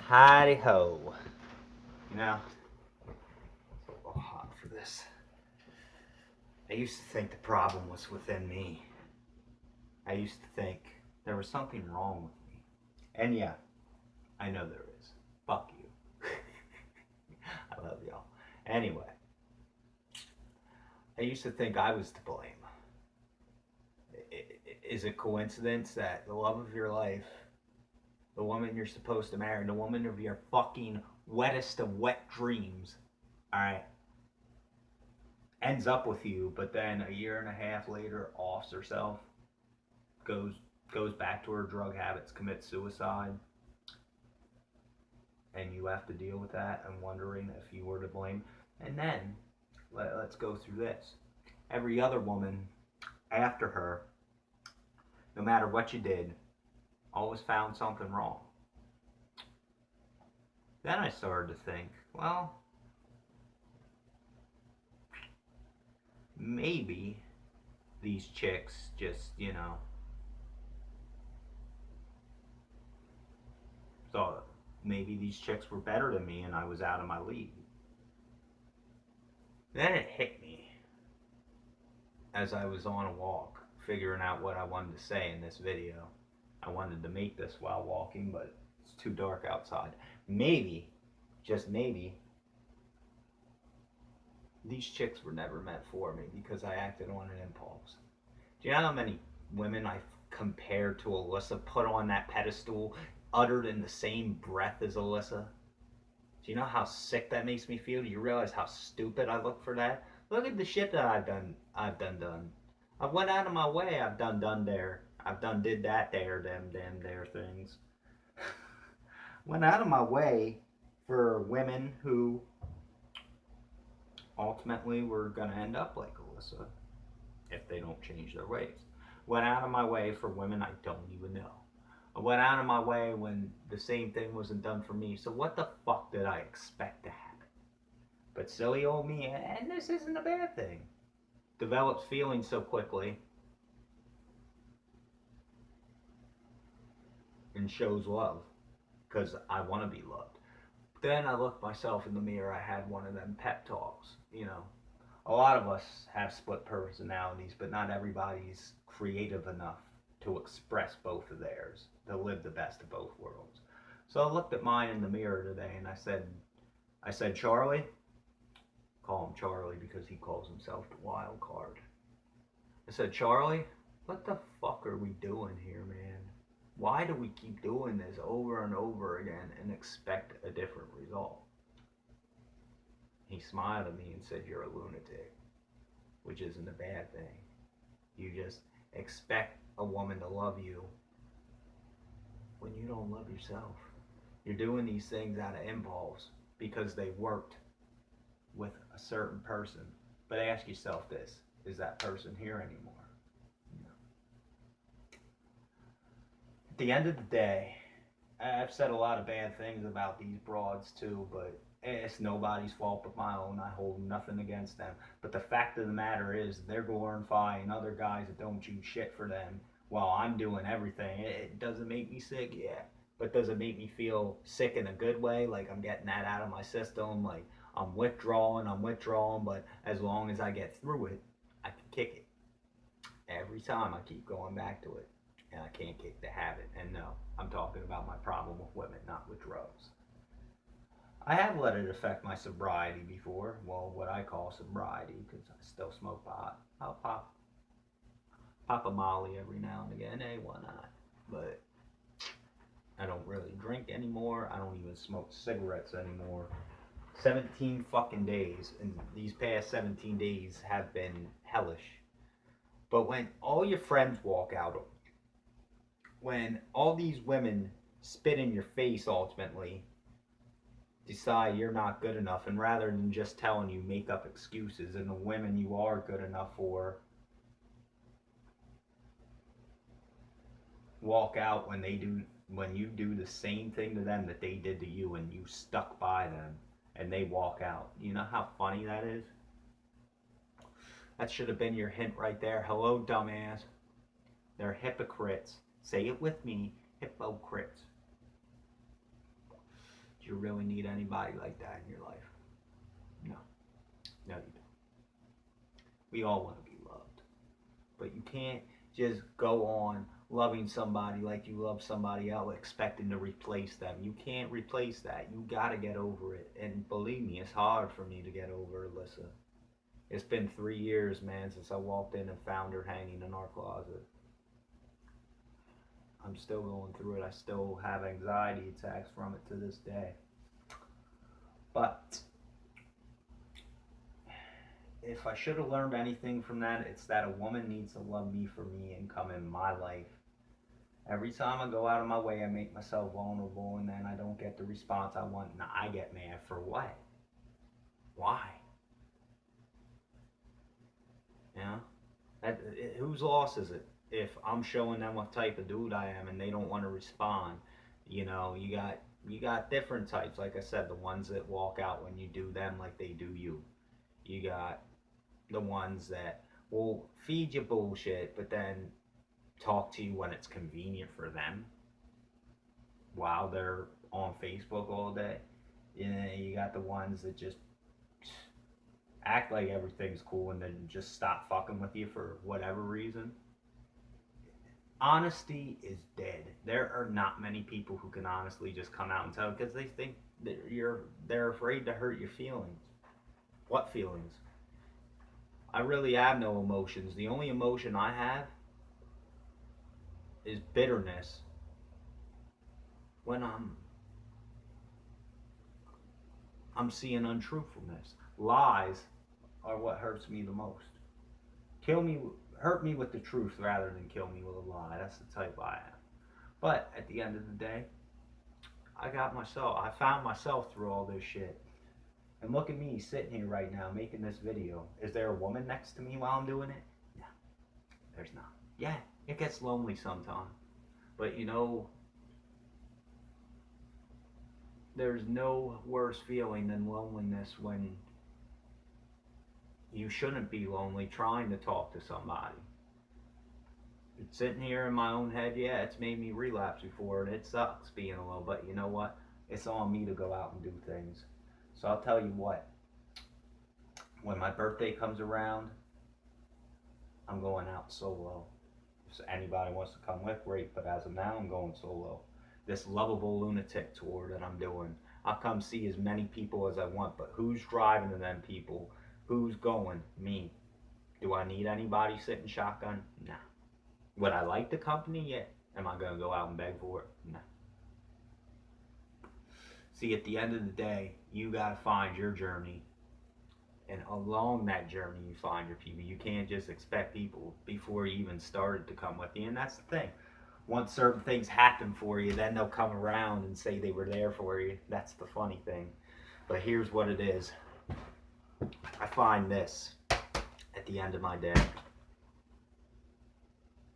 Hidey ho. You know, it's a little hot for this. I used to think the problem was within me. I used to think there was something wrong with me. And yeah, I know there is. Fuck you. I love y'all. Anyway, I used to think I was to blame. Is it coincidence that the love of your life, the woman you're supposed to marry, the woman of your fucking wettest of wet dreams, alright, ends up with you, but then a year and a half later offs herself, goes goes back to her drug habits, commits suicide, and you have to deal with that and wondering if you were to blame. And then let's go through this. Every other woman after her, no matter what you did, always found something wrong. Then I started to think, well, maybe these chicks just, thought maybe these chicks were better than me and I was out of my league. Then it hit me as I was on a walk, figuring out what I wanted to say in this video. I wanted to make this while walking, but it's too dark outside. Maybe, just maybe, these chicks were never meant for me because I acted on an impulse. Do you know how many women I compared to Alyssa, put on that pedestal, uttered in the same breath as Alyssa? Do you know how sick that makes me feel? Do you realize how stupid I look for that? Look at the shit that I've done. I've went out of my way. I've done there. I've done did that there, them there things. Went out of my way for women who ultimately were gonna end up like Alyssa if they don't change their ways. Went out of my way for women I don't even know. I went out of my way when the same thing wasn't done for me. So what the fuck did I expect to happen? But silly old me, and this isn't a bad thing, develops feelings so quickly and shows love because I want to be loved. Then I looked myself in the mirror. I had one of them pep talks. A lot of us have split personalities, but not everybody's creative enough to express both of theirs, to live the best of both worlds. So I looked at mine in the mirror today and I said, Charlie, call him Charlie because he calls himself the wild card. I said, Charlie, what the fuck are we doing here, man? Why do we keep doing this over and over again and expect a different result? He smiled at me and said, you're a lunatic, which isn't a bad thing. You just expect a woman to love you when you don't love yourself. You're doing these things out of impulse because they worked with a certain person. But ask yourself this, is that person here anymore? No. At the end of the day, I've said a lot of bad things about these broads too, but it's nobody's fault but my own. I hold nothing against them. But the fact of the matter is, they're glorifying other guys that don't do shit for them while I'm doing everything. It doesn't make me sick, yeah. But does it make me feel sick in a good way? Like I'm getting that out of my system? Like I'm withdrawing, but as long as I get through it, I can kick it. Every time I keep going back to it, and I can't kick the habit. And no, I'm talking about my problem with women, not with drugs. I have let it affect my sobriety before. Well, what I call sobriety, because I still smoke pot. I'll pop a Molly every now and again. Hey, why not? But I don't really drink anymore. I don't even smoke cigarettes anymore. 17 fucking days, and these past 17 days have been hellish. But when all your friends walk out, when all these women spit in your face ultimately, decide you're not good enough, and rather than just telling you, make up excuses, and the women you are good enough for walk out when you do the same thing to them that they did to you and you stuck by them and they walk out. You know how funny that is? That should have been your hint right there. Hello, dumbass. They're hypocrites. Say it with me, hypocrites. Do you really need anybody like that in your life? No. No, you don't. We all want to be loved. But you can't just go on loving somebody like you love somebody else, expecting to replace them. You can't replace that. You got to get over it. And believe me, it's hard for me to get over Alyssa. It's been 3 years, man, since I walked in and found her hanging in our closet. I'm still going through it. I still have anxiety attacks from it to this day. But if I should have learned anything from that, it's that a woman needs to love me for me and come in my life. Every time I go out of my way, I make myself vulnerable, and then I don't get the response I want, and I get mad. For what? Why? You know? Whose loss is it? If I'm showing them what type of dude I am and they don't want to respond, you know, you got different types. Like I said, the ones that walk out when you do them like they do you. You got the ones that will feed you bullshit, but then talk to you when it's convenient for them while they're on Facebook all day. You know, you got the ones that just act like everything's cool and then just stop fucking with you for whatever reason. Honesty is dead. There are not many people who can honestly just come out and tell, because they think that they're afraid to hurt your feelings. What feelings? I really have no emotions. The only emotion I have is bitterness when I'm seeing untruthfulness. Lies are what hurts me the most. Hurt me with the truth rather than kill me with a lie. That's the type I am. But at the end of the day, I found myself through all this shit. And look at me sitting here right now making this video. Is there a woman next to me while I'm doing it? No, there's not. Yeah, it gets lonely sometimes. But you know, there's no worse feeling than loneliness when you shouldn't be lonely trying to talk to somebody. It's sitting here in my own head, yeah, it's made me relapse before, and it sucks being alone, but you know what? It's on me to go out and do things. So I'll tell you what, when my birthday comes around, I'm going out solo. If anybody wants to come with, great, but as of now, I'm going solo. This Lovable Lunatic tour that I'm doing, I'll come see as many people as I want, but who's driving to them people? Who's going? Me. Do I need anybody sitting shotgun? Nah. Would I like the company? Yeah. Am I going to go out and beg for it? No. See, at the end of the day, you got to find your journey. And along that journey, you find your people. You can't just expect people before you even started to come with you. And that's the thing. Once certain things happen for you, then they'll come around and say they were there for you. That's the funny thing. But here's what it is. I find this at the end of my day.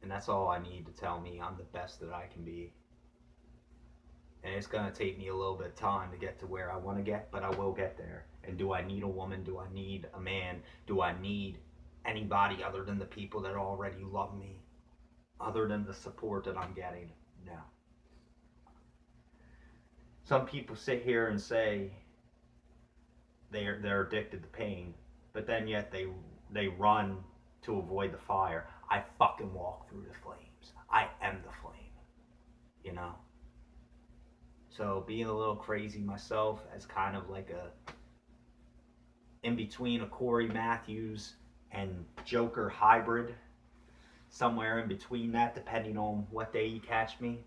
And that's all I need to tell me I'm the best that I can be. And it's going to take me a little bit of time to get to where I want to get, but I will get there. And do I need a woman? Do I need a man? Do I need anybody other than the people that already love me? Other than the support that I'm getting? No. Some people sit here and say they're addicted to pain, but then yet they run to avoid the fire. I fucking walk through the flames. I am the flame. You know? So being a little crazy myself as kind of like a in between a Corey Matthews and Joker hybrid, somewhere in between that, depending on what day you catch me.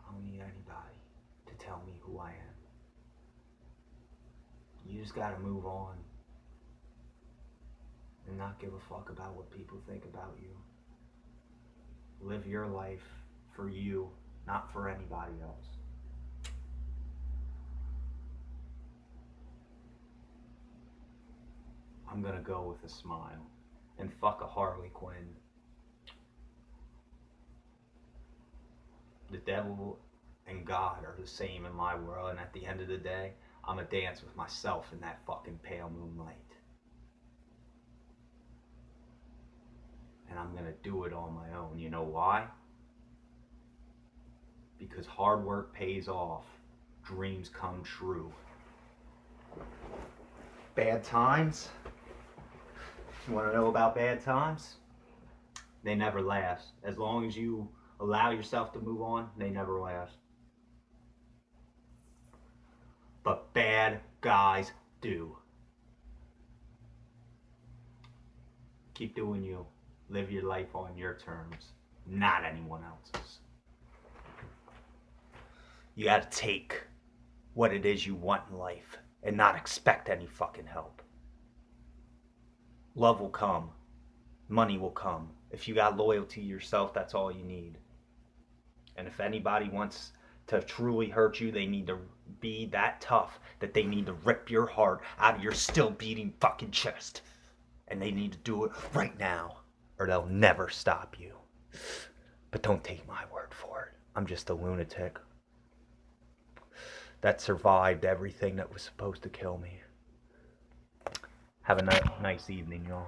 I don't need anybody to tell me who I am. You just gotta move on and not give a fuck about what people think about you. Live your life for you, not for anybody else. I'm gonna go with a smile and fuck a Harley Quinn. The devil and God are the same in my world, and at the end of the day, I'm gonna dance with myself in that fucking pale moonlight. And I'm gonna do it on my own. You know why? because hard work pays off. Dreams come true. Bad times? You want to know about bad times? They never last. As long as you allow yourself to move on, they never last. But bad guys do. Keep doing you. Live your life on your terms, not anyone else's. You gotta take what it is you want in life and not expect any fucking help. Love will come. Money will come. If you got loyalty to yourself, that's all you need. And if anybody wants to truly hurt you, they need to be that tough that they need to rip your heart out of your still beating fucking chest. And they need to do it right now, or they'll never stop you. But don't take my word for it. I'm just a lunatic that survived everything that was supposed to kill me. Have a nice evening, y'all.